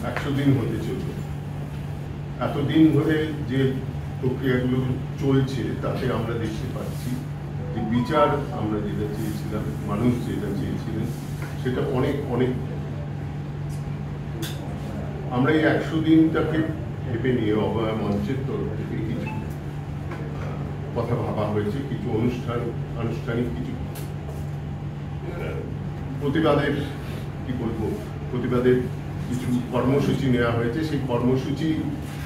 100 দিন হতে চলল। এতদিন ধরে যে প্রক্রিয়াগুলো চলছে তাতে আমরা দেখতে পাচ্ছি যে বিচার আমরা যেটা চেয়েছিলাম, মানুষ যেটা চেয়েছিলেন, সেটা অনেক অনেক আমরা এই 100 দিনটাকে ভেবে নিয়ে অভয়া মঞ্চের তরফ থেকে কিছু কথা ভাবা হয়েছে, কিছু আনুষ্ঠানিক কিছু প্রতিবাদের প্রতিবাদের কিছু কর্মসূচি নেওয়া হয়েছে। সেই কর্মসূচি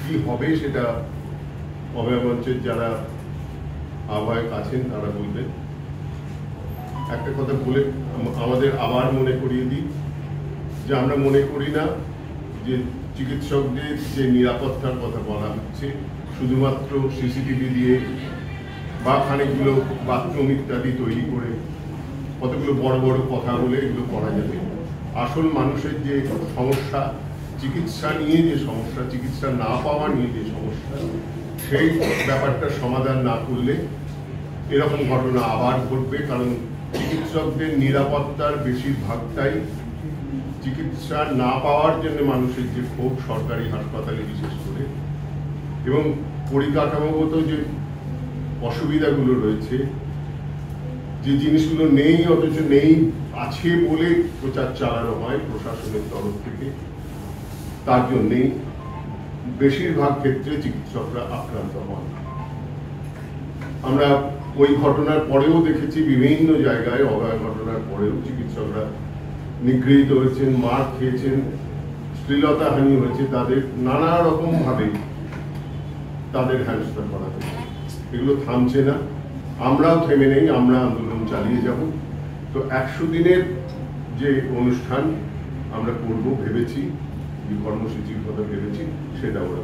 কি হবে সেটা অভয়া মঞ্চের যারা আহ্বায়ক আছেন তারা বলবেন। একটা কথা বলে আমাদের আবার মনে করিয়ে দিই যে আমরা মনে করি না যে চিকিৎসকদের যে নিরাপত্তার কথা বলা হচ্ছে শুধুমাত্র সিসিটিভি দিয়ে বা খানিকগুলো বাথরুম ইত্যাদি তৈরি করে কতগুলো বড় বড় কথা বলে এগুলো করা যাবে। আসল মানুষের যে সমস্যা, চিকিৎসা নিয়ে যে সমস্যা, চিকিৎসা না পাওয়া নিয়ে যে সমস্যা, সেই ব্যাপারটা সমাধান না করলে এরকম ঘটনা আবার ঘটবে। কারণ চিকিৎসকদের নিরাপত্তার বেশিরভাগটাই চিকিৎসা না পাওয়ার জন্য মানুষের যে ক্ষোভ সরকারি হাসপাতালে বিশেষ করে, এবং পরিকাঠামোগত যে অসুবিধাগুলো রয়েছে, যে জিনিসগুলো নেই অথচ নেই আছে বলে প্রচার চালানো হয় প্রশাসনের তরফ থেকে, তার জন্যেই বেশিরভাগ ক্ষেত্রে চিকিৎসকরা আক্রান্ত হন। আমরা ওই ঘটনার পরেও দেখেছি বিভিন্ন জায়গায়, অভয়া ঘটনার পরেও চিকিৎসকরা নিগৃহীত হয়েছেন, মার খেয়েছেন, শ্লীলতাহানি হয়েছে, তাদের নানা রকম ভাবে তাদের হেনস্থা করা হয়েছে। এগুলো থামছে না, আমরাও থেমে নেই, আমরা আন্দোলন চালিয়ে যাব। তো 100 দিনের যে অনুষ্ঠান আমরা করব ভেবেছি, যে কর্মসূচির কথা ভেবেছি, সেটা ওরা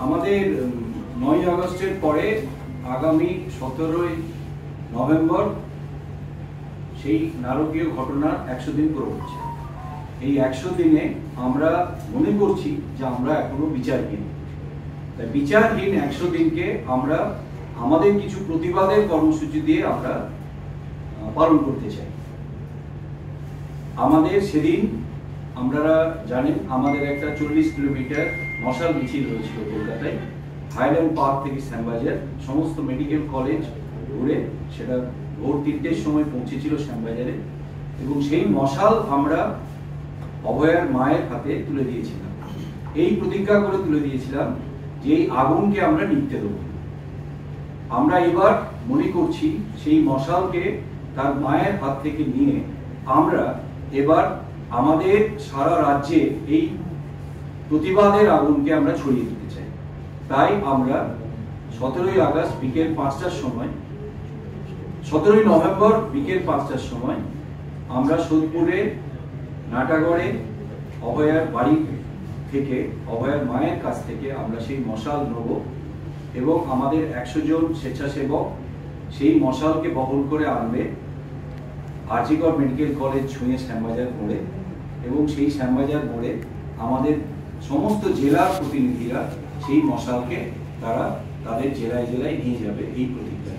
আমাদের 9 আগস্টের পরে আগামী 17 নভেম্বর সেই নারকীয় ঘটনার 100 দিন পুরো হচ্ছে। এই 100 দিনে আমরা মনে করছি যে আমরা এখনো বিচারহীন। তাই বিচারহীন 100 দিনকে আমরা আমাদের কিছু প্রতিবাদের কর্মসূচি দিয়ে আমরা পালন করতে চাই। আমাদের সেদিন আপনারা জানেন আমাদের একটা 40 কিলোমিটার মশাল মিছিল হয়েছিল কলকাতায়, হাইল্যান্ড পার্ক থেকে শ্যামবাজার, সমস্ত মেডিকেল কলেজ ঘুরে সেটা ভোর 3টের সময় পৌঁছেছিল শ্যামবাজারে, এবং সেই মশাল আমরা অভয়ার মায়ের হাতে তুলে দিয়েছিলাম। এই প্রতিজ্ঞা করে তুলে দিয়েছিলাম যে এই আগুনকে আমরা নিভতে দেব। আমরা এবার মনে করছি সেই মশালকে তার মায়ের হাত থেকে নিয়ে আমরা এবার আমাদের সারা রাজ্যে এই প্রতিবাদের আগুনকে আমরা ছড়িয়ে দিতে চাই। তাই আমরা 17 আগস্ট বিকেল 5টার সময়, 17 নভেম্বর বিকেল 5টার সময় আমরা সোদপুরে নাটাগড়ে অভয়ার বাড়ি থেকে, অভয়ার মায়ের কাছ থেকে আমরা সেই মশাল নেব, এবং আমাদের 100 জন স্বেচ্ছাসেবক সেই মশালকে বহন করে আনবে আরজিকর মেডিকেল কলেজ ছুঁয়ে শ্যামবাজার মোড়ে, এবং সেই শ্যামবাজার মোড়ে আমাদের সমস্ত জেলার প্রতিনিধিরা সেই মশালকে তারা তাদের জেলায় জেলায় নিয়ে যাবে। এই প্রতিজ্ঞা,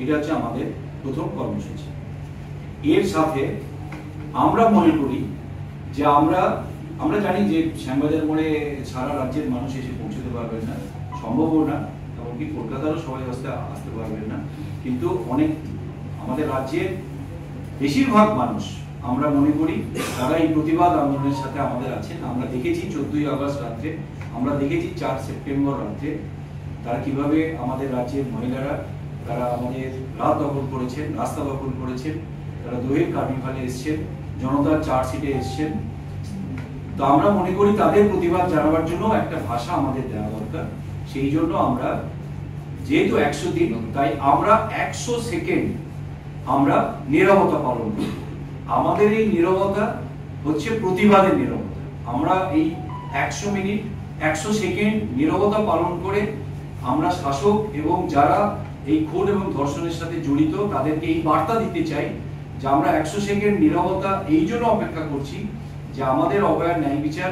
এটা হচ্ছে আমাদের প্রথম কর্মসূচি। এর সাথে আমরা মনে করি যে আমরা জানি যে শ্যামবাজার মোড়ে সারা রাজ্যের মানুষ এসে পৌঁছতে পারবেন না, সম্ভবও না, এমনকি কলকাতারও সবাই আসতে পারবেন না, কিন্তু অনেক আমাদের রাজ্যের বেশিরভাগ মানুষ আমরা মনে করি তারা এই প্রতিবাদ আন্দোলনের সাথে আমাদের আছেন। আমরা দেখেছি 14 আগস্ট রাত্রে, আমরা দেখেছি 4 সেপ্টেম্বর রাত্রে তারা কিভাবে আমাদের রাজ্যের মহিলারা তারা আমাদের রাত দখল করেছেন, রাস্তা দখল করেছেন, তারা দোহের কার্নিভালে এসছেন, জনতার চার্জশিটে এসছেন। তো আমরা মনে করি তাদের প্রতিবাদ জানাবার জন্য একটা ভাষা আমাদের দেওয়া দরকার। সেই জন্য আমরা যেহেতু 100 দিন, তাই আমরা 100 সেকেন্ড আমরা নীরবতা পালন করি। আমাদের এই নীরবতা হচ্ছে প্রতিবাদের নীরবতা। আমরা এই 100 মিনিট 100 সেকেন্ড নীরবতা পালন করে আমরা শাসক এবং যারা এই খুন এবং ধর্ষণের সাথে জড়িত তাদেরকে এই বার্তা দিতে চাই যে আমরা 100 সেকেন্ড নীরবতা এই জন্য অপেক্ষা করছি যে আমাদের অভয়ার ন্যায় বিচার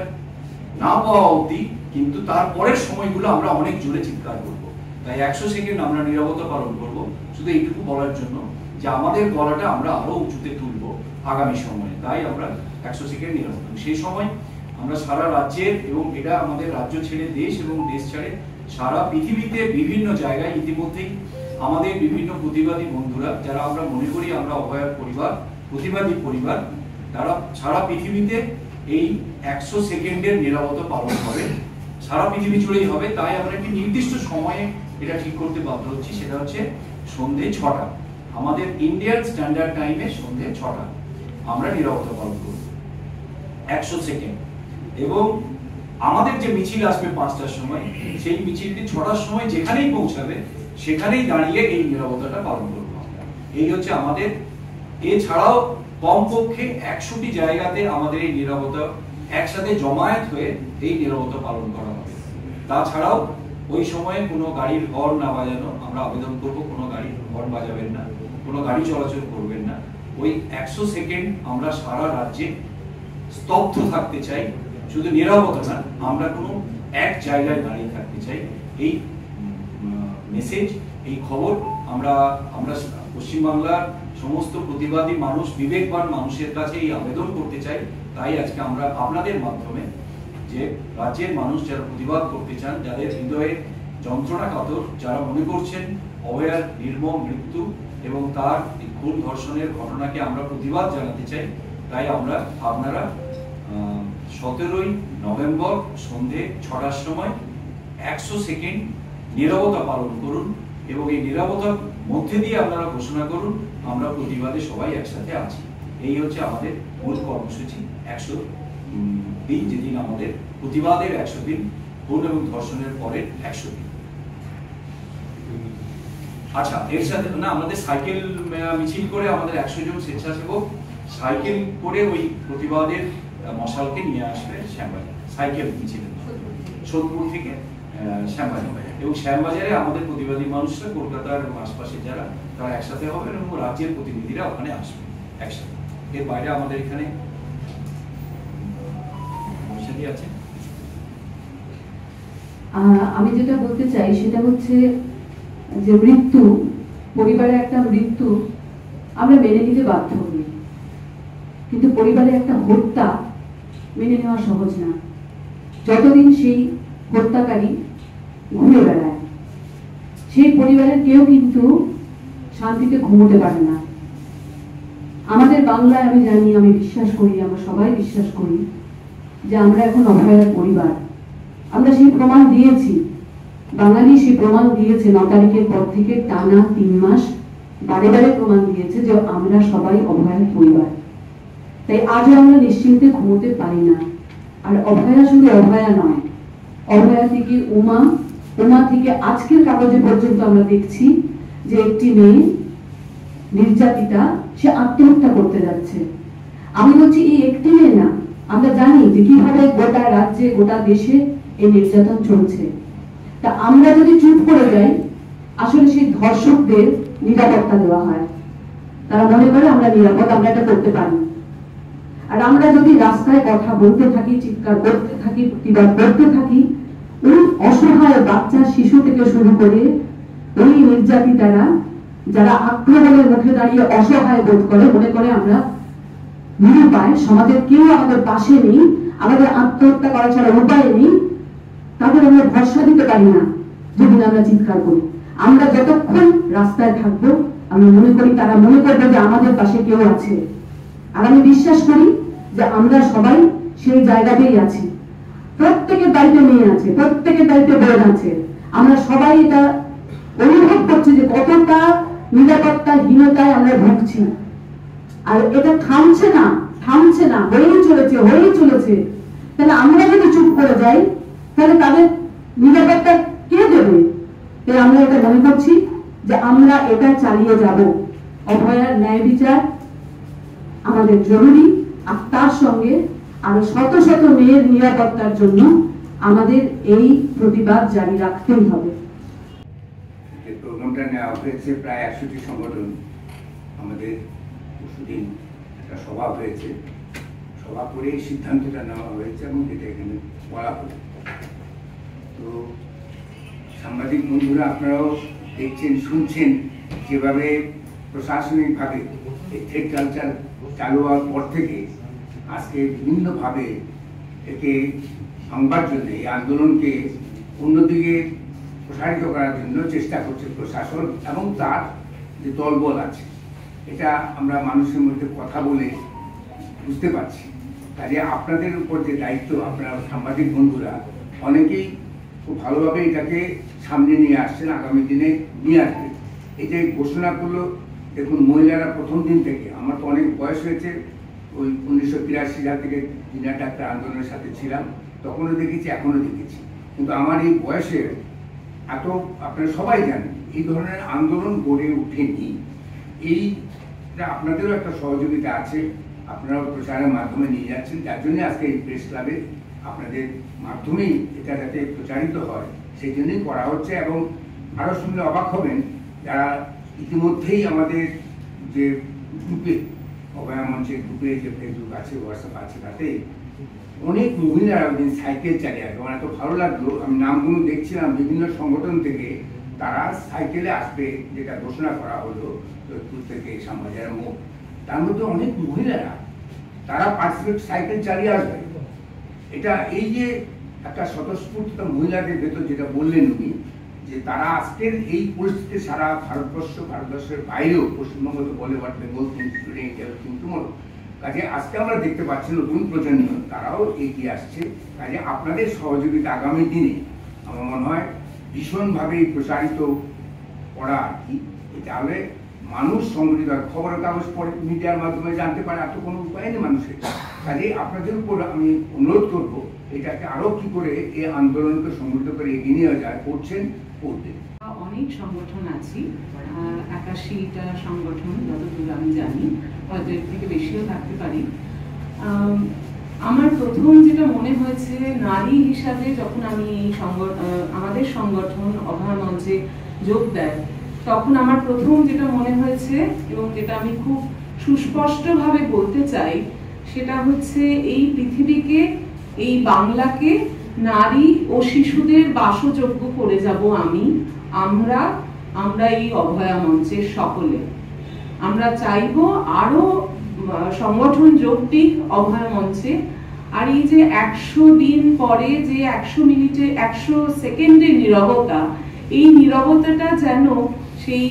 না পাওয়া অবধি, কিন্তু তারপরের সময়গুলো আমরা অনেক জোরে চিৎকার করব। তাই 100 সেকেন্ড আমরা নীরবতা পালন করব, শুধু এইটুকু বলার জন্য যে আমাদের গলাটা আমরা আরো উঁচুতে তুলব, আগামী সময়ে। তাই আমরা 100 সেকেন্ড নিরাপত্তা, সেই সময় আমরা সারা রাজ্যের, এবং এটা আমাদের রাজ্য ছেড়ে দেশ এবং দেশ ছেড়ে সারা পৃথিবীতে বিভিন্ন জায়গায় ইতিমধ্যেই আমাদের বিভিন্ন প্রতিবাদী বন্ধুরা, যারা আমরা মনে করি আমরা অভয়ার পরিবার, প্রতিবাদী পরিবার, তারা সারা পৃথিবীতে এই 100 সেকেন্ডের নিরাপত্তা পালন করে, সারা পৃথিবী জুড়েই হবে। তাই আমরা একটি নির্দিষ্ট সময়ে এটা ঠিক করতে বাধ্য হচ্ছি, সেটা হচ্ছে সন্ধ্যে 6টা, আমাদের ইন্ডিয়ান স্ট্যান্ডার্ড টাইমে সন্ধ্যে 6টা আমরা নিরাপত্তা পালন করব 100 সেকেন্ড। এবং আমাদের যে মিছিল আসবে 5টার সময়, সেই মিছিলটি 6টার সময় যেখানেই পৌঁছাবে সেখানেই দাঁড়িয়ে এই নিরাপত্তাটা পালন করব আমরা। এই হচ্ছে আমাদের। এছাড়াও কমপক্ষে 100টি জায়গাতে আমাদের এই নিরাপত্তা একসাথে জমায়েত হয়ে এই নিরাপত্তা পালন করা হবে। তাছাড়াও ওই সময়ে কোনো গাড়ির হর্ন না বাজানো, আমরা আবেদন করব কোনো গাড়ির হর্ন বাজাবেন না, কোনো গাড়ি চলাচল করবেন না। ওই 100 সেকেন্ড আমরা সারা রাজ্যে স্তব্ধ থাকতে চাই, শুধু নিরাপত্তা না, আমরা কোনো এক জায়গায় দাঁড়িয়ে থাকতে চাই। এই মেসেজ, এই খবর আমরা পশ্চিমবাংলার সমস্ত প্রতিবাদী মানুষ, বিবেকবান মানুষের কাছে এই আবেদন করতে চাই। তাই আজকে আমরা আপনাদের মাধ্যমে যে রাজ্যের মানুষ যারা প্রতিবাদ করতে চান, যাদের হৃদয়ে যন্ত্রণা কাতর, যারা মনে করছেন অভয়ার নির্মম মৃত্যু এবং তার খুন ধর্ষণের ঘটনাকে আমরা প্রতিবাদ জানাতে চাই, তাই আপনারা 17ই নভেম্বর সন্ধে 6টার সময় 100 সেকেন্ড নীরবতা পালন করুন, এবং এই নীরবতার মধ্যে দিয়ে আপনারা ঘোষণা করুন আমরা প্রতিবাদে সবাই একসাথে আছি। এই হচ্ছে আমাদের মূল কর্মসূচি 100 দিন, যেদিন আমাদের প্রতিবাদের 100 দিন, খুন এবং ধর্ষণের পরের 100 দিন। আচ্ছা, এর সাথে না আমাদের সাইকেল মিছিল করে আমাদের 100 জন স্বেচ্ছাসেবক সাইকেল করে ওই প্রতিবাদের মশালকে নিয়ে আসবে শ্যামবাজার, সাইকেল মিছিল সোদপুর থেকে শ্যামবাজার। এবং শ্যামবাজারে আমাদের প্রতিবাদী মানুষরা কলকাতার এবং আশপাশের যারা, তারা একসাথে হবেন এবং রাজ্যের প্রতিনিধিরা ওখানে আসবে একসাথে। এর বাইরে আমাদের এখানে আছে। আমি যেটা বলতে চাই সেটা হচ্ছে যে মৃত্যু, পরিবারে একটা মৃত্যু আমরা মেনে নিতে বাধ্য হই, কিন্তু পরিবারে একটা হত্যা মেনে নেওয়া সহজ না। যতদিন সেই হত্যাকারী ঘুরে বেড়ায়, সেই পরিবারের কেউ কিন্তু শান্তিতে ঘুমোতে পারে না। আমাদের বাংলায় আমি জানি, আমি বিশ্বাস করি, আমরা সবাই বিশ্বাস করি যে আমরা এখন অভয়ার পরিবার। আমরা সেই প্রমাণ দিয়েছি, বাঙালি সেই প্রমাণ দিয়েছে 9 তারিখের পর থেকে টানা 3 মাস বারে বারে প্রমাণ দিয়েছে যে আমরা সবাই অভয়ার পরিবার। তাই আজও আমরা নিশ্চিন্তে ঘুমোতে পারি না। আর অভয়া শুধু অভয়া নয়, অভয়া থেকে উমা, উমা থেকে আজকের কাগজে পর্যন্ত আমরা দেখছি যে একটি মেয়ে নির্যাতিতা, সে আত্মহত্যা করতে যাচ্ছে। আমি বলছি এই একটি মেয়ে না, আমরা জানি যে কিভাবে গোটা রাজ্যে, গোটা দেশে এই নির্যাতন চলছে। তা আমরা যদি চুপ করে যাই, আসলে সেই ধর্ষকদের নিরাপত্তা দেওয়া হয়, তারা মনে করে আমরা নিরাপদ, আমরা এটা করতে পারি। আর আমরা যদি রাস্তায় কথা বলতে থাকি, চিৎকার করতে থাকি, প্রতিবাদ করতে থাকি, ওই অসহায় বাচ্চা, শিশু থেকে শুরু করে ওই নির্যাতিতারা যারা আক্রমণের মুখে দাঁড়িয়ে অসহায় বোধ করে, মনে করে আমরা নিরুপায়, সমাজের কেউ আমাদের পাশে নেই, আমাদের আত্মহত্যা করা ছাড়া উপায় নেই, তাদের আমরা ভরসা দিতে পারি না যদি আমরা চিৎকার করি। আমরা যতক্ষণ রাস্তায় থাকবো, আমি মনে করি তারা মনে করবে যে আমাদের পাশে কেউ আছে। আর আমি বিশ্বাস করি যে আমরা সবাই সেই জায়গাতেই আছি। প্রত্যেকের বাড়িতে মেয়ে আছে, প্রত্যেকের বাড়িতে বোন আছে। আমরা সবাই এটা অনুভব করছি যে কতটা নিরাপত্তাহীনতায় আমরা ভুগছি। আর এটা থামছে না, হয়েই চলেছে। তাহলে আমরা যদি চুপ করে যাই, তাহলে তাদের নিরাপত্তা কে দেবে? তাই আমরা এটা মনে করছি যে আমরা এটা চালিয়ে যাব। অভয়ার ন্যায় বিচার আমাদের জরুরি, আর তার সঙ্গে আরো শত শত মেয়ের নিরাপত্তার জন্য আমাদের এই প্রতিবাদ জারি রাখতেই হবে। প্রোগ্রামটা নেওয়া হয়েছে প্রায় 100টি সংগঠন। আমাদের পরশুদিন একটা সভা হয়েছে, সভা করে এই সিদ্ধান্তটা নেওয়া হয়েছে এবং যেটা এখানে বলা হলো। তো সাংবাদিক বন্ধুরা, আপনারাও দেখছেন, শুনছেন যেভাবে প্রশাসনিকভাবে এই থ্রেড কালচার চালু হওয়ার পর থেকে আজকে বিভিন্নভাবে একে ভাঙবার জন্য, এই আন্দোলনকে অন্যদিকে প্রসারিত করার জন্য চেষ্টা করছে প্রশাসন এবং তার যে দলবল আছে। এটা আমরা মানুষের মধ্যে কথা বলে বুঝতে পারছি। কাজে আপনাদের উপর যে দায়িত্ব, আপনারা সাংবাদিক বন্ধুরা অনেকেই খুব ভালোভাবে এটাকে সামনে নিয়ে আসছেন, আগামী দিনে নিয়ে আসবেন। এই যে ঘোষণাগুলো দেখুন, মহিলারা প্রথম দিন থেকে, আমার তো অনেক বয়স হয়েছে, ওই 1983 সাল থেকে দিনাটা একটা আন্দোলনের সাথে ছিলাম, তখনও দেখেছি, এখনও দেখেছি। কিন্তু আমার এই বয়সে এত, আপনারা সবাই জানেন, এই ধরনের আন্দোলন গড়ে ওঠেনি। এইটা আপনাদেরও একটা সহযোগিতা আছে, আপনারাও প্রচারের মাধ্যমে নিয়ে যাচ্ছেন, যার জন্য আজকে এই প্রেস ক্লাবে আপনাদের মাধ্যমেই এটা যাতে প্রচারিত হয় সেই জন্যই করা হচ্ছে। এবং আরও শুনলে অবাক হবেন, যারা ইতিমধ্যেই আমাদের যে গ্রুপে, অভয়া মঞ্চের গ্রুপে যে ফেসবুক আছে, হোয়াটসঅ্যাপ আছে, তাতে অনেক মহিলারা ওই দিন সাইকেল চালিয়ে আসবে। আমার এত ভালো লাগলো, আমি নামগুলো দেখছিলাম বিভিন্ন সংগঠন থেকে, তারা সাইকেলে আসবে, যেটা ঘোষণা করা হলো জয়পুর থেকে শ্যামবাজার মোড়। তার মধ্যে অনেক মহিলারা তারা পার্টিসিপেট সাইকেল চালিয়ে আসবে। এটা এই যে একটা স্বতঃস্ফূর্ত মহিলাদের ভেতর, যেটা বললেন উনি, যে তারা আজকের এই পরিস্থিতি সারা ভারতবর্ষের বাইরেও, পশ্চিমবঙ্গ তো বলে ওয়াট বেঙ্গল কিন্তু কাজে আজকে আমরা দেখতে পাচ্ছি নতুন প্রজন্ম তারাও এগিয়ে আসছে। কাজে আপনাদের সহযোগিতা আগামী দিনে আমার মনে হয় ভীষণভাবে প্রসারিত করা আর কি। তাহলে মানুষ সংগঠিত হয়, খবরের কাগজ পড়ে, মিডিয়ার মাধ্যমে জানতে পারে, এত কোনো উপায় নেই মানুষের। কাজে আপনাদের উপর আমি অনুরোধ করব, এটাকে আরো কি করে এই আন্দোলনকে সংগঠিত করে এগিয়ে নিয়ে যায়, করছেন, করবেন। অনেক সংগঠন আছে, 81টা সংগঠন যতদূর আমি জানি, হয়তো এর থেকে বেশিও থাকতে পারি। আমার প্রথম যেটা মনে হয়েছে, নারী হিসাবে যখন আমি এই আমাদের সংগঠন অভয়া মঞ্চে যোগ দেয়, তখন আমার প্রথম যেটা মনে হয়েছে এবং যেটা আমি খুব সুস্পষ্টভাবে বলতে চাই, সেটা হচ্ছে এই পৃথিবীকে, এই বাংলাকে নারী ও শিশুদের বাসযোগ্য করে যাব আমরা এই অভয়া মঞ্চের সকলে। আমরা চাইবো আরো সংগঠন যোগ দিক অভয়া মঞ্চে। আর এই যে 100 দিন পরে যে 100 মিনিটে 100 সেকেন্ডের নীরবতা, এই নীরবতাটা যেন সেই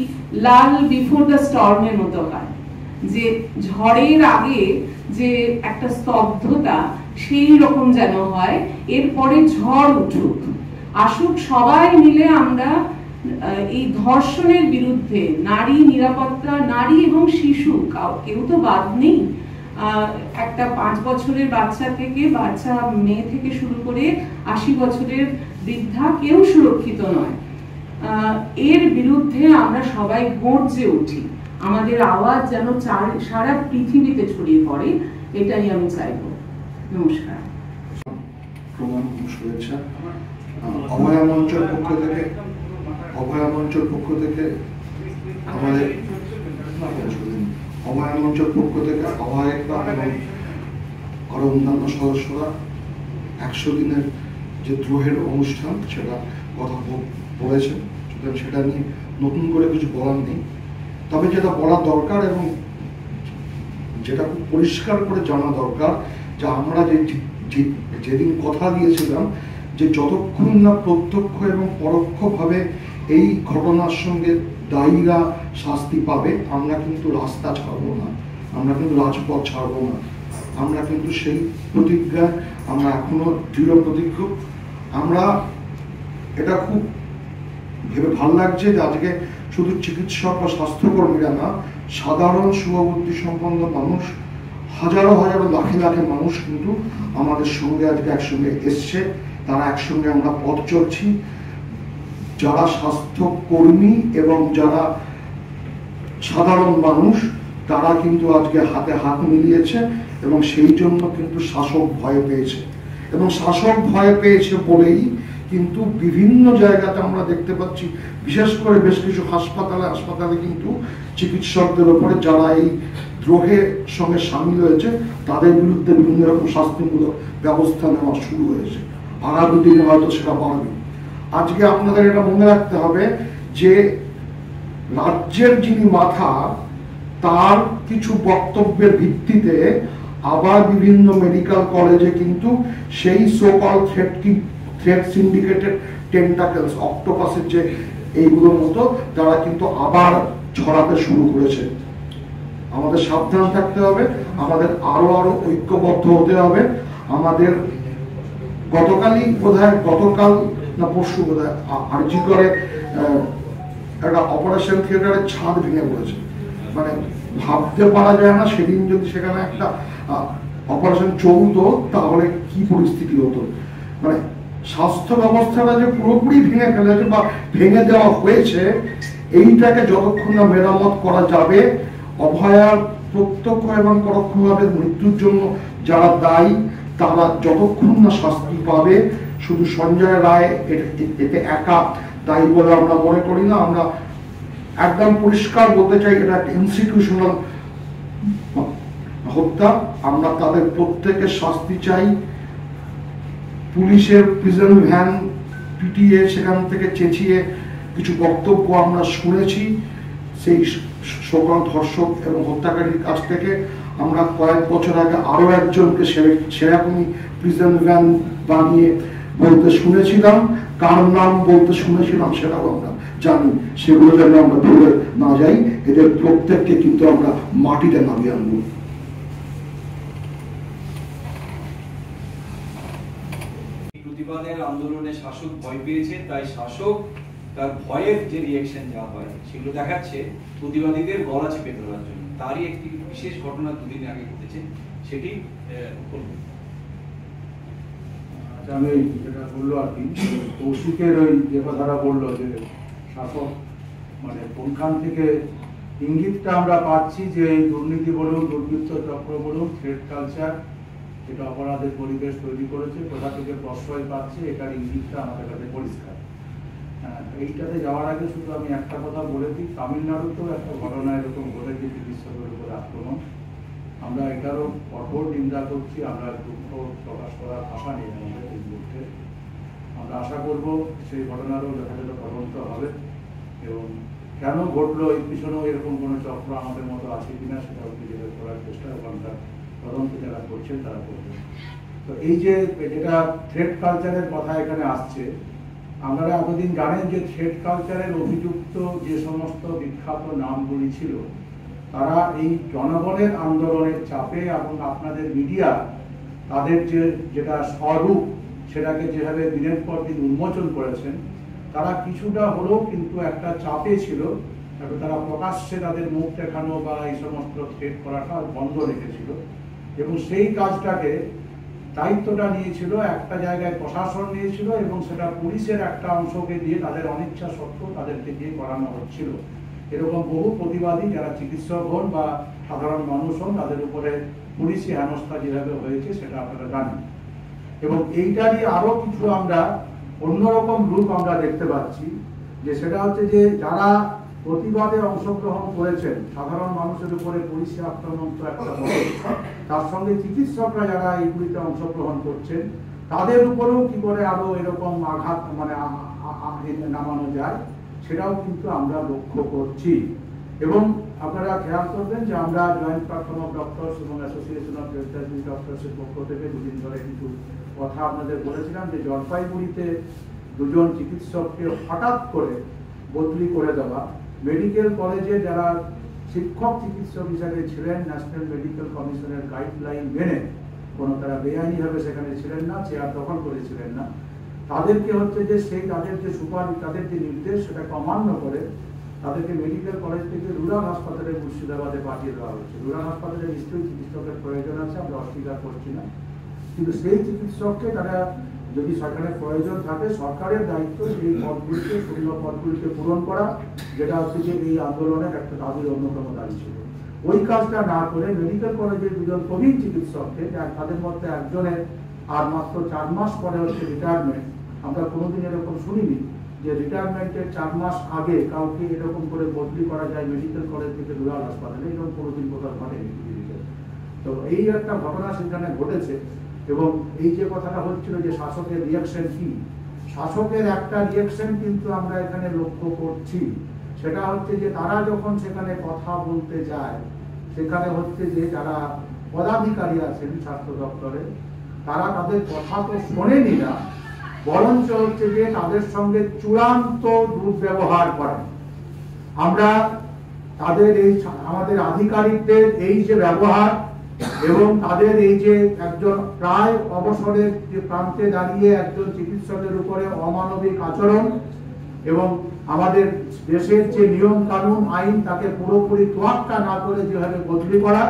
লাল বিফোর দ্য স্টর্মের মতো হয়, যে ঝড়ের আগে যে একটা স্তব্ধতা, সেই রকম যেন হয়। এরপরে ঝড় উঠুক, আসুক, সবাই মিলে আমরা এই ধর্ষণের বিরুদ্ধে, নারী নিরাপত্তা, নারী এবং শিশু, কেউ তো বাদ নেই। একটা 5 বছরের বাচ্চা মেয়ে থেকে শুরু করে 80 বছরের বৃদ্ধা, কেউ সুরক্ষিত নয়। এর বিরুদ্ধে আমরা সবাই গর্জে উঠি, আমাদের আওয়াজ যেন সারা পৃথিবীতে ছড়িয়ে পড়ে, এটাই আমি চাইব। নমস্কার। শুভেচ্ছা। অভয়া মঞ্চের পক্ষ থেকে আমাদের অভয়া মঞ্চের পক্ষ থেকে অভয়া এবং আরো অন্যান্য সদস্যরা 100 দিনের যে দ্রোহের অনুষ্ঠান, সেটা কথা বলেছেন, সেটা নিয়ে নতুন করে কিছু বলার নেই। তবে যেটা বলা দরকার এবং যেটা খুব পরিষ্কার করে জানা দরকার, যে আমরা যেদিন কথা দিয়েছিলাম যে যতক্ষণ না প্রত্যক্ষ এবং পরোক্ষভাবে এই ঘটনার সঙ্গে দায়ীরা শাস্তি পাবে, আমরা কিন্তু রাস্তা ছাড়বো না, আমরা কিন্তু রাজপথ ছাড়বো না। আমরা কিন্তু সেই প্রতিজ্ঞা, আমরা এখনো দৃঢ় প্রতিজ্ঞ। আমরা এটা খুব ভেবে ভাল লাগছে যে আজকে শুধু চিকিৎসক বা স্বাস্থ্যকর্মীরা না, সাধারণ শুভবুদ্ধি সম্পন্ন মানুষ, হাজারো হাজারো লাখে লাখে মানুষ কিন্তু আমাদের সঙ্গে আজকে একসঙ্গে এসছে। তারা একসঙ্গে আমরা পথ চলছি। যারা স্বাস্থ্যকর্মী এবং যারা সাধারণ মানুষ, তারা কিন্তু আজকে হাতে হাত মিলিয়েছে এবং সেই জন্য কিন্তু শাসক ভয় পেয়েছে। এবং শাসক ভয় পেয়েছে বলেই কিন্তু বিভিন্ন জায়গাতে আমরা দেখতে পাচ্ছি, বিশেষ করে বেশ কিছু হাসপাতালে কিন্তু চিকিৎসকদের উপরে, যারা এই দ্রোহের সঙ্গে সামিল হয়েছে, তাদের বিরুদ্ধে বিভিন্ন রকম শাস্তিমূলক ব্যবস্থা নেওয়া শুরু হয়েছে। আগামী দিনে হয়তো সেটা বাড়বে। আজকে আপনাদের এটা মনে রাখতে হবে যে রাজ্যের যিনি মাথা, তার কিছু বক্তব্যের ভিত্তিতে আবার বিভিন্ন মেডিকেল কলেজে কিন্তু সেই সোকল থ্রেড সিন্ডিকেটেড টেন্টাকেলস, অক্টোপাসের যে এইগুলোর মতো, তারা কিন্তু আবার ছড়াতে শুরু করেছে। আমাদের সাবধান থাকতে হবে, আমাদের আরো ঐক্যবদ্ধ হতে হবে। আমাদের গতকাল না পরশু বোধহয় আরজি করে একটা অপারেশন থিয়েটারের ছাদ ভেঙে পড়েছে। মানে ভাবতে পারা যায় না সেদিন যদি সেখানে একটা অপারেশন চলতো তাহলে কি পরিস্থিতি হতো। মানে স্বাস্থ্য ব্যবস্থাটা যে পুরোপুরি ভেঙে ফেলেছে বা ভেঙে দেওয়া হয়েছে, এইটাকে যতক্ষণ না মেরামত করা যাবে, অভয়ার প্রত্যক্ষ এবং পরোক্ষভাবে মৃত্যুর জন্য যারা দায়ী তারা যতক্ষণ না শাস্তি পাবে, শুধু সঞ্জয় রায় এতে একা দায়ী বলে আমরা মনে করি না। আমরা একদম পরিষ্কার বলতে চাই, এটা একটা ইনস্টিটিউশনাল হত্যা। আমরা তাদের প্রত্যেকের শাস্তি চাই। পুলিশের প্রিজন ভ্যান পিটিয়ে সেখান থেকে চেঁচিয়ে কিছু বক্তব্য আমরা শুনেছি সেই সকল ধর্ষক এবং হত্যাকারীর কাছ থেকে। আমরা কয়েক বছর আগে আরো একজনকে সেরকমই প্রিজন ভ্যান বানিয়ে বলতে শুনেছিলাম। কার নাম বলতে শুনেছিলাম সেটাও আমরা জানি। সেগুলো যেন আমরা ভুলে না যাই। এদের প্রত্যেককে কিন্তু আমরা মাটিতে নামিয়ে আনবো। প্রতিবাদের আন্দোলনে শাসক ভয় পেয়েছে, তাই শাসক তার ভয়ের যে রিঅ্যাকশন যা হয় সেগুলো দেখাচ্ছে প্রতিবাদীদের গলা চেপে ধরার জন্য। তারই একটি বিশেষ ঘটনা দুদিন আগে ঘটেছে, সেটি আমি যেটা বললো আর কি, কৌশিকের ওই যে কথাটা বললো যে শাসক মানে কোনখান থেকে ইঙ্গিতটা আমরা পাচ্ছি যে এই দুর্নীতি বলুন, দুর্বৃত্ত চক্র বলুন, থ্রেড কালচার যেটা অপরাধের পরিবেশ তৈরি করেছে, কোথা থেকে প্রশ্রয় পাচ্ছে, এটার ইঙ্গিতটা আমাদের কাছে পরিষ্কার। এইটাতে যাওয়ার আগে শুধু আমি একটা কথা বলে দিই, তামিলনাড়ুতেও একটা ঘটনা এরকম ঘটেছে, চিকিৎসকের উপরে আক্রমণ। আমরা এটারও কঠোর নিন্দা করছি। আমরা দুঃখ প্রকাশ করার ভাষা নেই আমাদের এই মুহূর্তে। আমরা আশা করব সেই ঘটনারও যথাযথ তদন্ত হবে এবং কেন ঘটলো এর পিছনেও এরকম কোনো চক্র আমাদের মতো আছে কিনা সেটাও নিজেদের করার চেষ্টা ওখানকার তদন্ত যারা করছেন তারা করবেন। তো এই যে যেটা থ্রেড কালচারের কথা এখানে আসছে, আপনারা এতদিন জানেন যে থ্রেড কালচারের অভিযুক্ত যে সমস্ত বিখ্যাত নামগুলি ছিল, তারা এই জনগণের আন্দোলনের চাপে এবং আপনাদের মিডিয়া তাদের যেটা স্বরূপ সেটাকে যেভাবে দিনের পর দিন উন্মোচন করেছেন, তারা কিছুটা হলেও কিন্তু একটা চাপে ছিল। তারা প্রকাশ্যে তাদের মুখ দেখানো বা এই সমস্ত থ্রেড করাটা বন্ধ রেখেছিল এবং সেই কাজটাকে দায়িত্বটা নিয়েছিল একটা জায়গায় প্রশাসন নিয়েছিল এবং সেটা পুলিশের একটা অংশকে দিয়ে তাদের অনিচ্ছা সত্ত্বেও তাদেরকে দিয়ে করানো হচ্ছিল। এরকম বহু প্রতিবাদী যারা চিকিৎসক হন বা সাধারণ মানুষ হন, তাদের উপরে পুলিশি হেনস্থা যেভাবে হয়েছে সেটা আপনারা জানেন। এবং এইটারই আরো কিছু আমরা অন্যরকম রূপ আমরা দেখতে পাচ্ছি, যে সেটা হচ্ছে যে যারা প্রতিবাদে অংশগ্রহণ করেছেন, সাধারণ মানুষের উপরে পুলিশি আক্রমণ তো একটা বড়, তার সঙ্গে চিকিৎসকরা যারা এইগুলিতে অংশগ্রহণ করছেন তাদের উপরেও কি করে আরো এরকম আঘাত মানে নামানো যায় সেটাও কিন্তু আমরা লক্ষ্য করছি। এবং আপনারা খেয়াল করবেন যে আমরা জয়েন্ট প্ল্যাটফর্ম অফ ডক্টরস এবং অ্যাসোসিয়েশন অফ রেসপিরেটরি ডক্টরসের পক্ষ থেকে দুদিন ধরে কিছু কথা আপনাদের বলেছিলাম যে জলপাইগুড়িতে দুজন চিকিৎসককে হঠাৎ করে বদলি করে দেওয়া, মেডিকেল কলেজে যারা শিক্ষক চিকিৎসক হিসাবে ছিলেন ন্যাশনাল মেডিকেল কমিশনের গাইডলাইন মেনে, কোনো তারা বেআইনিভাবে সেখানে ছিলেন না, চেয়ার দখল করেছিলেন না, তাদেরকে হচ্ছে যে সেই তাদের যে সুপারিশ, তাদের যে নির্দেশ সেটাকে অমান্য করে তাদেরকে মেডিকেল কলেজ থেকে রুরাল হাসপাতালে মুর্শিদাবাদে পাঠিয়ে দেওয়া হচ্ছে। রুরাল হাসপাতালে নিশ্চয়ই চিকিৎসকের প্রয়োজন আছে, আমরা অস্বীকার করছি না, কিন্তু সেই চিকিৎসককে তারা যদি সরকারের প্রয়োজন থাকে, সরকারের দায়িত্ব সেই পদগুলিকে, শূন্য পদগুলিকে পূরণ করা, যেটা হচ্ছে যে এই আন্দোলনের একটা দাবির অন্যতম দাবি ছিল। ওই কাজটা না করে মেডিকেল কলেজের দুজন প্রবীণ চিকিৎসককে, তাদের মধ্যে একজনের আর মাত্র 4 মাস পরে হচ্ছে রিটায়ারমেন্ট। আমরা কোনোদিন এরকম শুনিনি যে রিটায়ারমেন্টের 4 মাস আগে কাউকে এরকম করে বদলি করা যায় মেডিকেল কলেজ থেকে রুরাল হাসপাতালে, এরকম কোনোদিন কোথাও ঘটেনি। তো এই একটা ঘটনা সেখানে ঘটেছে। এবং এই যে কথাটা হচ্ছিল যে শাসকের রিয়াকশন কি, শাসকের একটা রিয়াকশন কিন্তু আমরা এখানে লক্ষ্য করছি, সেটা হচ্ছে যে তারা যখন সেখানে কথা বলতে যায় সেখানে হচ্ছে যে যারা পদাধিকারী আছেন স্বাস্থ্য দপ্তরে, তারা তাদের কথা তো শোনেনি না, বরঞ্চ হচ্ছে যে তাদের সঙ্গে চূড়ান্ত দুর্ব্যবহার করেন। আমরা তাদের আমাদের আধিকারিকদের এই যে ব্যবহার এবং তাদের এই যে একজন প্রায় অবসরের যে প্রান্তে দাঁড়িয়ে একজন চিকিৎসকের উপরে অমানবিক আচরণ এবং আমাদের দেশের যে নিয়ম কানুন আইন তাকে পুরোপুরি তোয়াক্কা না করে যেভাবে বদলি করা,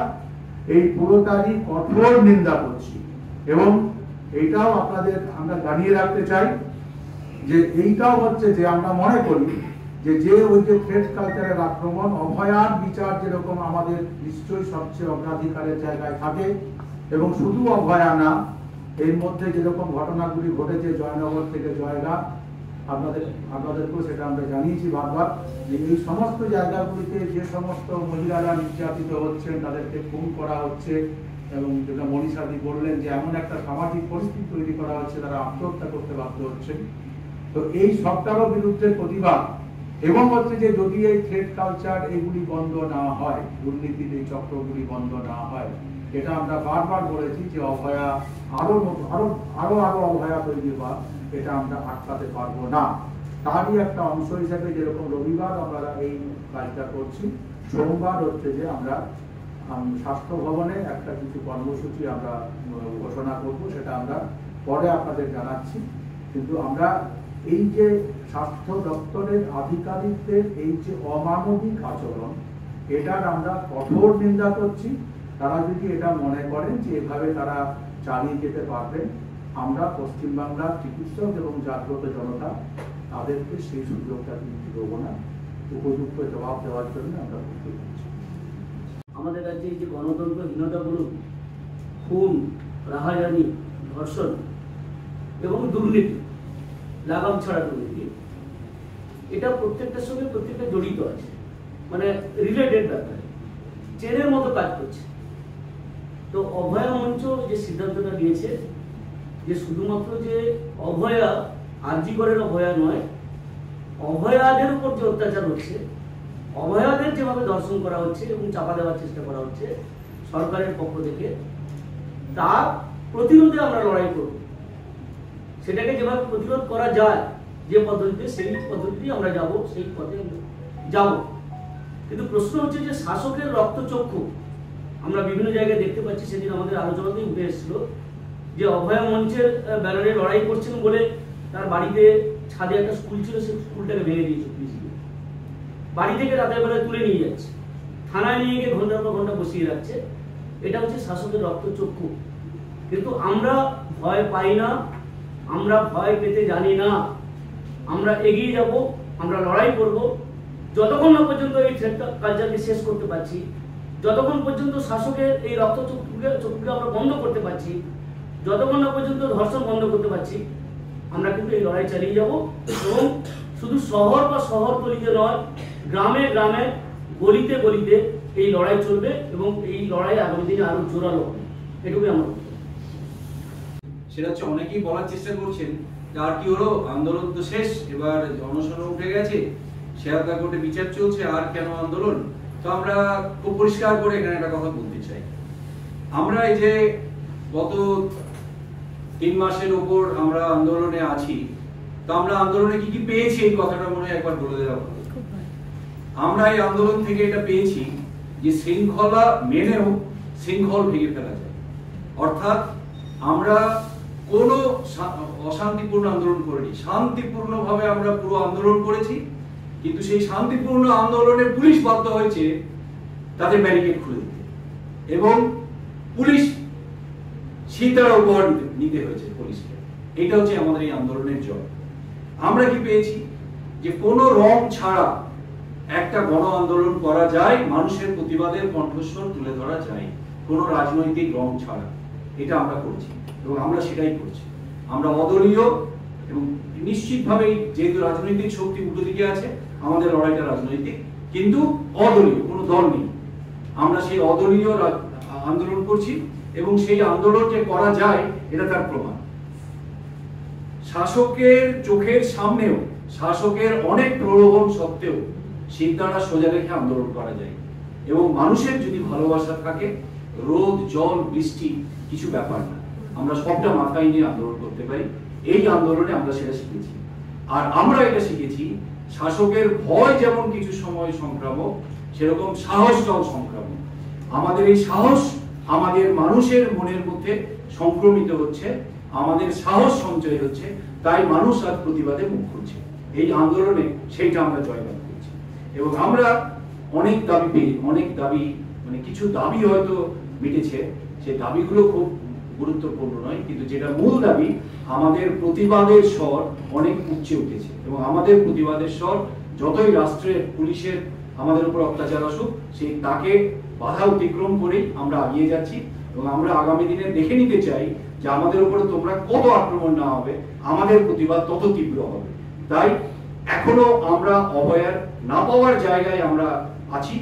এই পুরোটারই কঠোর নিন্দা করছি। এবং এইটাও আপনাদের আমরা জানিয়ে রাখতে চাই যে এইটাও হচ্ছে যে আমরা মনে করি যে ওই যে থ্রেড কালচারের আক্রমণ, অভয়ার বিচার যেরকম আমাদের নিশ্চয়ই সবচেয়ে অগ্রাধিকারের জায়গায় থাকে, এবং শুধু অভয়া না, এর মধ্যে যেরকম ঘটনাগুলি ঘটেছে জয়নগর থেকে জয়গাঁ, আপনাদেরকেও সেটা আমরা জানিয়েছি বারবার, যে এই সমস্ত জায়গাগুলিতে যে সমস্ত মহিলারা নির্যাতিত হচ্ছেন, তাদেরকে খুন করা হচ্ছে, এবং যেটা মনীষাদি বললেন যে এমন একটা সামাজিক পরিস্থিতি তৈরি করা হচ্ছে, তারা আত্মহত্যা করতে বাধ্য হচ্ছেন। তো এই সবটারও বিরুদ্ধে প্রতিবাদ, এবং হচ্ছে যে যদি এই থ্রেড কালচার এগুলি বন্ধ না হয়, দুর্নীতির এই চক্রগুলি বন্ধ না হয়, এটা আমরা বারবার বলেছি যে অভয়া আরো অভয়া তৈরি হওয়া, এটা আমরা আটকাতে পারবো না। তারই একটা অংশ হিসেবে যেরকম রবিবার আমরা এই কাজটা করছি, সোমবার হচ্ছে যে আমরা স্বাস্থ্য ভবনে একটা কিছু কর্মসূচি আমরা ঘোষণা করব, সেটা আমরা পরে আপনাদের জানাচ্ছি। কিন্তু আমরা এই যে স্বাস্থ্য দপ্তরের আধিকারিকদের এই যে অমানবিক আচরণ, এটার আমরা কঠোর নিন্দা করছি। তারা যদি এটা মনে করেন যে এভাবে তারা চালিয়ে যেতে পারবেন, আমরা পশ্চিমবাংলার চিকিৎসক এবং জাগ্রত জনতা তাদেরকে সেই সুযোগটা কিন্তু দেবো না। উপযুক্ত জবাব দেওয়ার জন্য আমরা প্রস্তুত হচ্ছি। আমাদের রাজ্যে এই যে গণতন্ত্রহীনতা বলুন, খুন, রাহাজানি, ধর্ষণ এবং দুর্নীতি, লাগাম ছাড়া দুর্নীতি, এটা প্রত্যেকটার সঙ্গে প্রত্যেকটা জড়িত আছে, মানে রিলেটেড ব্যাপার, চেনের মতো কাজ করছে। তো অভয়া মঞ্চ যে সিদ্ধান্তটা নিয়েছে যে শুধুমাত্র যে অভয়া আরজিকরের অভয়া নয়, অভয়াদের উপর যে অত্যাচার হচ্ছে, অভয়াদের যেভাবে দর্শন করা হচ্ছে এবং চাপা দেওয়ার চেষ্টা করা হচ্ছে সরকারের পক্ষ থেকে, তার প্রতিরোধে আমরা লড়াই করব। সেটাকে যেভাবে প্রতিরোধ করা যায়, যে পদ্ধতিতে, সেই পদ্ধতি আমরা যাব, সেই পথে যাব। কিন্তু প্রশ্ন হচ্ছে যে শাসকের রক্তচক্ষু আমরা বিভিন্ন জায়গায় দেখতে পাচ্ছি। সেদিন আমাদের আলোচনাতেই উঠে এসেছিল যে অভয়া মঞ্চের ব্যানারে লড়াই করছেন বলে তার বাড়িতে ছাদে একটা স্কুল ছিল, সেই স্কুলটাকে ভেঙে দিয়েছে পুলিশ, বাড়ি থেকে রাতের বেলায় তুলে নিয়ে যাচ্ছে, থানায় নিয়ে গিয়ে ঘন্টার পর ঘন্টা বসিয়ে রাখছে। এটা হচ্ছে শাসকের রক্তচক্ষু। কিন্তু আমরা ভয় পাই না, আমরা ভয় পেতে জানি না, আমরা এগিয়ে যাব, আমরা লড়াই করব যতক্ষণ না পর্যন্ত এই থ্রেড কালচারকে শেষ করতে পারছি, যতক্ষণ পর্যন্ত শাসকের এই রক্তচক্ষুকে আমরা বন্ধ করতে পারছি, যতক্ষণ না পর্যন্ত ধর্ষণ বন্ধ করতে পারছি, আমরা কিন্তু এই লড়াই চালিয়ে যাব। এবং শুধু শহর বা শহরতলিতে নয়, গ্রামে গ্রামে, গলিতে গলিতে এই লড়াই চলবে, এবং এই লড়াই আগামী দিনে আরো জোরালো হবে। এটুকুই আমার। সেটা হচ্ছে অনেকেই বলার চেষ্টা করছেন যে আর কি হলো, আন্দোলন তো শেষ, এবার অনশনে উঠে গেছে, শেয়ারদা কোর্টে বিচার চলছে, আর কেন আন্দোলন? তো আমরা খুব পরিষ্কার করে এখানে একটা কথা বলতে চাই। আমরা এই যে গত 3 মাসের উপর আমরা আন্দোলনে আছি, তো আমরা আন্দোলনে কি কি পেয়েছি এই কথাটা মনে হয় একবার বলে দেওয়া ভালো। আমরা এই আন্দোলন থেকে এটা পেয়েছি যে শৃঙ্খলা মেনেও শৃঙ্খল ভেঙে ফেলা যায়। অর্থাৎ আমরা কোনো অশান্তিপূর্ণ আন্দোলন করিনি, শান্তিপূর্ণভাবে আমরা পুরো আন্দোলন করেছি। কিন্তু সেই শান্তিপূর্ণ আন্দোলনে পুলিশ বাধ্য হয়েছে তাদের ব্যারিকেড খুলে দিতে, এবং পুলিশ সীতারা উপহার নিতে হয়েছে পুলিশকে। এটা হচ্ছে আমাদের এই আন্দোলনের জয়। আমরা কি পেয়েছি যে কোনো রং ছাড়া একটা গণ আন্দোলন করা যায়, মানুষের প্রতিবাদের কণ্ঠস্বর তুলে ধরা যায় কোনো রাজনৈতিক রং ছাড়া। এটা আমরা করছি এবং আমরা সেটাই করছি। আমরা অদলীয়, এবং নিশ্চিতভাবে যেহেতু রাজনৈতিক শক্তি উল্টো দিকে আছে, আমাদের লড়াইটা রাজনৈতিক, কিন্তু অদলীয়, কোনো দল নেই। আমরা সেই অদলীয় আন্দোলন করছি, এবং সেই আন্দোলন যে করা যায় এটা তার প্রমাণ। শাসকের চোখের সামনেও, শাসকের অনেক প্রলোভন সত্ত্বেও সিদ্ধারা সোজা রেখে আন্দোলন করা যায়। এবং মানুষের যদি ভালোবাসা থাকে, রোদ জল বৃষ্টি কিছু ব্যাপার না, আমরা সবটা মাথায় নিয়ে আন্দোলন করতে পারি। এই আন্দোলনে আমরা সেটা শিখেছি। আর আমরা এটা শিখেছি, শাসকের ভয় যেমন কিছু সময় সংক্রামক, সেরকম সাহসটাও সংক্রামক। আমাদের এই সাহস আমাদের মানুষের মনের মধ্যে সংক্রমিত হচ্ছে, আমাদের সাহস সঞ্চয় হচ্ছে, তাই মানুষ আর প্রতিবাদে মুখ খুলছে। এই আন্দোলনে সেইটা আমরা জয়লাভ করছি। এবং আমরা অনেক দাবি মানে কিছু দাবি হয়তো মিটেছে, সেই দাবিগুলো খুব গুরুত্বপূর্ণ নয়, কিন্তু যেটা মূল দাবি, আমাদের প্রতিবাদের স্বর অনেক উচ্চে উঠেছে। এবং আমাদের প্রতিবাদের স্বর যতই রাষ্ট্রের পুলিশের আমাদের উপর অত্যাচার আসুক, সেই তাকে বাধা অতিক্রম করেই আমরা এগিয়ে যাচ্ছি। এবং আমরা আগামী দিনে দেখে নিতে চাই যে আমাদের উপরে তোমরা কত আক্রমণ না হবে, আমাদের প্রতিবাদ তত তীব্র হবে। তাই এখনো আমরা অভয়ার না পাওয়ার জায়গায় আমরা আছি।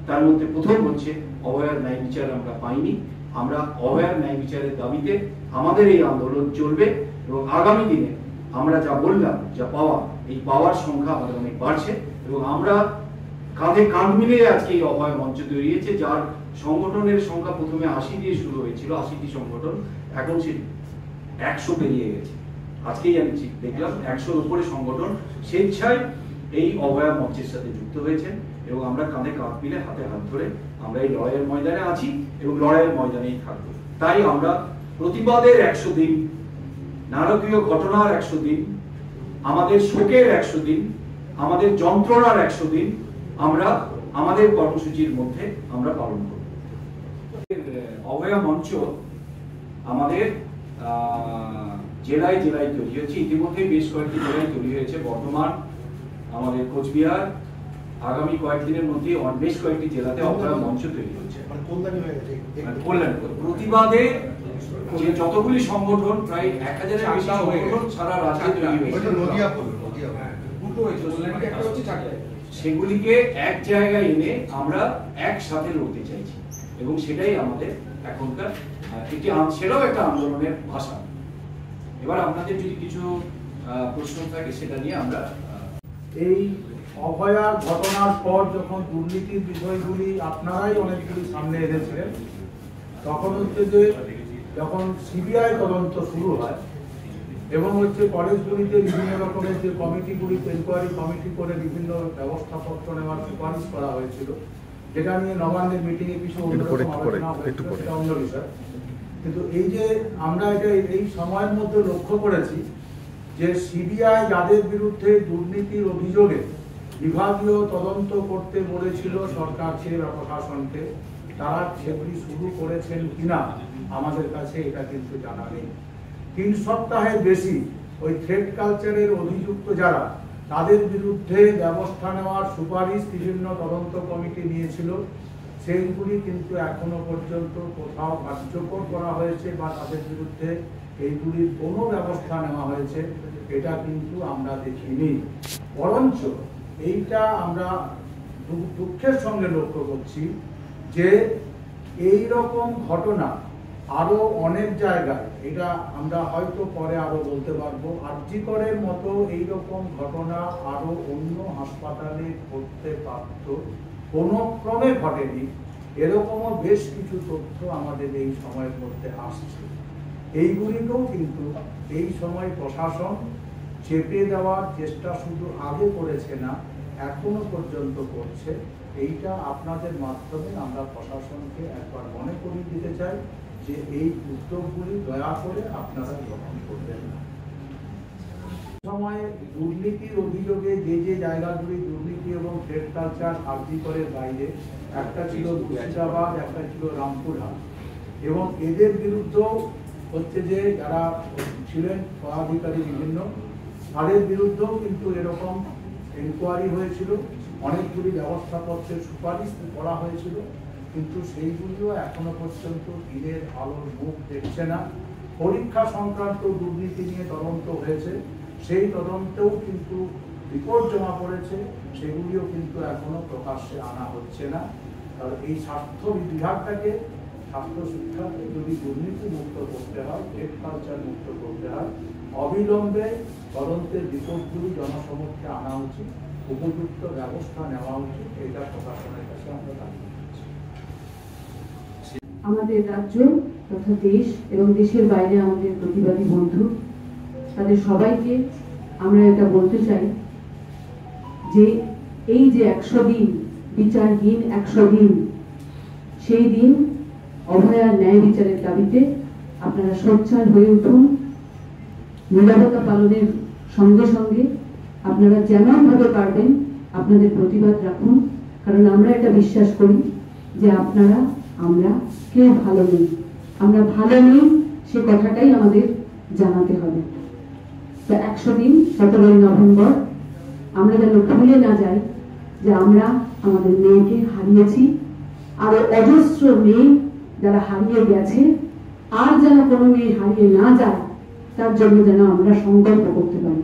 তার মধ্যে প্রথম হচ্ছে অভয়ার ন্যায় বিচার আমরা পাইনি। আমরা অভয়ার ন্যায় বিচারের দাবিতে আমাদের এই আন্দোলন চলবে। এবং আগামী দিনে আমরা যা বললাম, যা পাওয়া, এই পাওয়ার সংখ্যা আমাদের অনেক বাড়ছে। এবং আমরা কাঁধে কাঁধ মিলিয়ে আজকে এই অভয় মঞ্চ তৈরি হয়েছে, যার সংগঠনের সংখ্যা প্রথমে 80 দিয়ে শুরু হয়েছিল, 80টি সংগঠন, এখন সে 100 পেরিয়ে গেছে। আজকেই আমি দেখলাম 100-র উপরে সংগঠন স্বেচ্ছায় এই অভয়া মঞ্চের সাথে যুক্ত হয়েছে। এবং আমরা কাঁধে কাঁধ মিলে, হাতে হাত ধরে আমরা এই লড়াইয়ের ময়দানে আছি এবং লড়াইয়ের ময়দানেই থাকবো। তাই আমরা প্রতিবাদের 100 দিন, নারকীয় ঘটনার 100 দিন, আমাদের শোকের 100 দিন, আমাদের যন্ত্রণার 100 দিন আমরা আমাদের কর্মসূচির মধ্যে আমরা পালন করব। অভয়া মঞ্চ আমাদের জেলায় জেলায় তৈরি হয়েছে, ইতিমধ্যে বেশ কয়েকটি জেলায় তৈরি হয়েছে। বর্ধমান, আমাদের কোচবিহার, আগামী কয়েকদিনের মধ্যে বেশ কয়েকটি জেলাতে অভয়া মঞ্চ তৈরি হচ্ছে। কল্যাণ প্রতিবাদে যে যতগুলি সংগঠন, প্রায় 1000-এর বেশি সংগঠন সারা রাজ্যে তৈরি হয়েছে, সেগুলিকে এক জায়গায় এনে আমরা একসাথে লড়তে চাইছি। এবং সেটাই আমাদের এখনকার সেটাও একটা আন্দোলনের ভাষা। এবার আপনাদের যদি কিছু প্রশ্ন থাকে সেটা নিয়ে আমরা এই অভয়ার ঘটনার পর যখন দুর্নীতির বিষয়গুলি আপনারাই অনেকগুলি সামনে এনেছিলেন, তখন হচ্ছে যে যখন সিবিআই তদন্ত শুরু হয় এবং হচ্ছে কলেজগুলিতে বিভিন্ন রকমের যে কমিটিগুলিতে এনকোয়ারি কমিটি করে বিভিন্ন ব্যবস্থাপত্র নেওয়ার সুপারিশ করা হয়েছিল, যেটা নিয়ে নবান্নের মিটিংয়ে কিছু অন্য বিষয়। কিন্তু এই যে আমরা এটা এই সময়ের মধ্যে লক্ষ্য করেছি যে সিবিআই যাদের বিরুদ্ধে দুর্নীতির অভিযোগে বিভাগীয় তদন্ত করতে বলেছিল সরকারকে বা প্রশাসনকে, তারা সেগুলি শুরু করেছেন কিনা আমাদের কাছে এটা কিন্তু জানা নেই। 3 সপ্তাহের বেশি ওই থ্রেড কালচারের অভিযুক্ত যারা, তাদের বিরুদ্ধে ব্যবস্থা নেওয়ার সুপারিশ বিভিন্ন তদন্ত কমিটি নিয়েছিল, সেইগুলি কিন্তু এখনো পর্যন্ত কোথাও কার্যকর করা হয়েছে বা তাদের বিরুদ্ধে এইগুলির কোনো ব্যবস্থা নেওয়া হয়েছে এটা কিন্তু আমরা দেখিনি। বরঞ্চ এইটা আমরা দুঃখের সঙ্গে লক্ষ্য করছি যে এই রকম ঘটনা আরো অনেক জায়গায়, এটা আমরা হয়তো পরে আরো বলতে পারবো, আরজিকরের মতো এইরকম ঘটনা আরো অন্য হাসপাতালে ঘটতে পারত, কোনো ক্রমে ঘটেনি। এরকমও বেশ কিছু তথ্য আমাদের এই সময়ের মধ্যে আসছে। এইগুলিকেও কিন্তু এই সময় প্রশাসন চেপে দেওয়ার চেষ্টা শুধু আগে করেছে না, এখনো পর্যন্ত করছে। এইটা আপনাদের মাধ্যমে আমরা প্রশাসনকে একবার মনে করিয়ে দিতে চাই যে এই উদ্যোগগুলি দয়া করে আপনারা গ্রহণ করবেন না। সময়ে দুর্নীতির অভিযোগে যে যে জায়গাগুলি দুর্নীতি এবং ট্রেড কালচার আরজিকরের বাইরে, একটা ছিল মুর্শিদাবাদ, একটা ছিল রামপুরহাট, এবং এদের বিরুদ্ধেও হচ্ছে যে যারা ছিলেন পদাধিকারী বিভিন্ন, তাদের বিরুদ্ধেও কিন্তু এরকম এনকোয়ারি হয়েছিল, অনেকগুলি ব্যবস্থাপত্রের সুপারিশ করা হয়েছিল, কিন্তু সেইগুলিও এখনো পর্যন্ত দিনের আলোর মুখ দেখছে না। পরীক্ষা সংক্রান্ত দুর্নীতি নিয়ে তদন্ত হয়েছে, সেই তদন্তেও কিন্তু রিপোর্ট জমা পড়েছে, সেগুলিও কিন্তু এখনো প্রকাশ্যে আনা হচ্ছে না। কারণ এই স্বাস্থ্য বিভাগটাকে, স্বাস্থ্য শিক্ষাকে যদি দুর্নীতি মুক্ত করতে হয়, ট্রেড কালচার মুক্ত করতে হয়, অবিলম্বে তদন্তের রিপোর্টগুলি জনসমক্ষে আনা উচিত, উপযুক্ত ব্যবস্থা নেওয়া উচিত। এটা প্রশাসনের কাছে আমরা দাবি করছি। আমাদের রাজ্য তথা দেশ এবং দেশের বাইরে আমাদের প্রতিবাদী বন্ধু, তাদের সবাইকে আমরা এটা বলতে চাই যে এই যে 100 দিন বিচারহীন 100 দিন, সেই দিন অভয়ার ন্যায় বিচারের দাবিতে আপনারা সোচ্চার হয়ে উঠুন। নিরাপত্তা পালনের সঙ্গে সঙ্গে আপনারা যেমন ভাবে পারবেন আপনাদের প্রতিবাদ রাখুন, কারণ আমরা এটা বিশ্বাস করি যে আপনারা আমরা কেউ ভালো নেই, আমরা ভালো নেই সে কথাটাই আমাদের জানাতে হবে। তো 100 দিন 17 নভেম্বর আমরা যেন ভুলে না যাই যে আমরা আমাদের মেয়েকে হারিয়েছি, আরো অজস্র মেয়ে যারা হারিয়ে গেছে, আর যেন কোনো মেয়ে হারিয়ে না যায় তার জন্য যেন আমরা সংকল্প করতে পারি।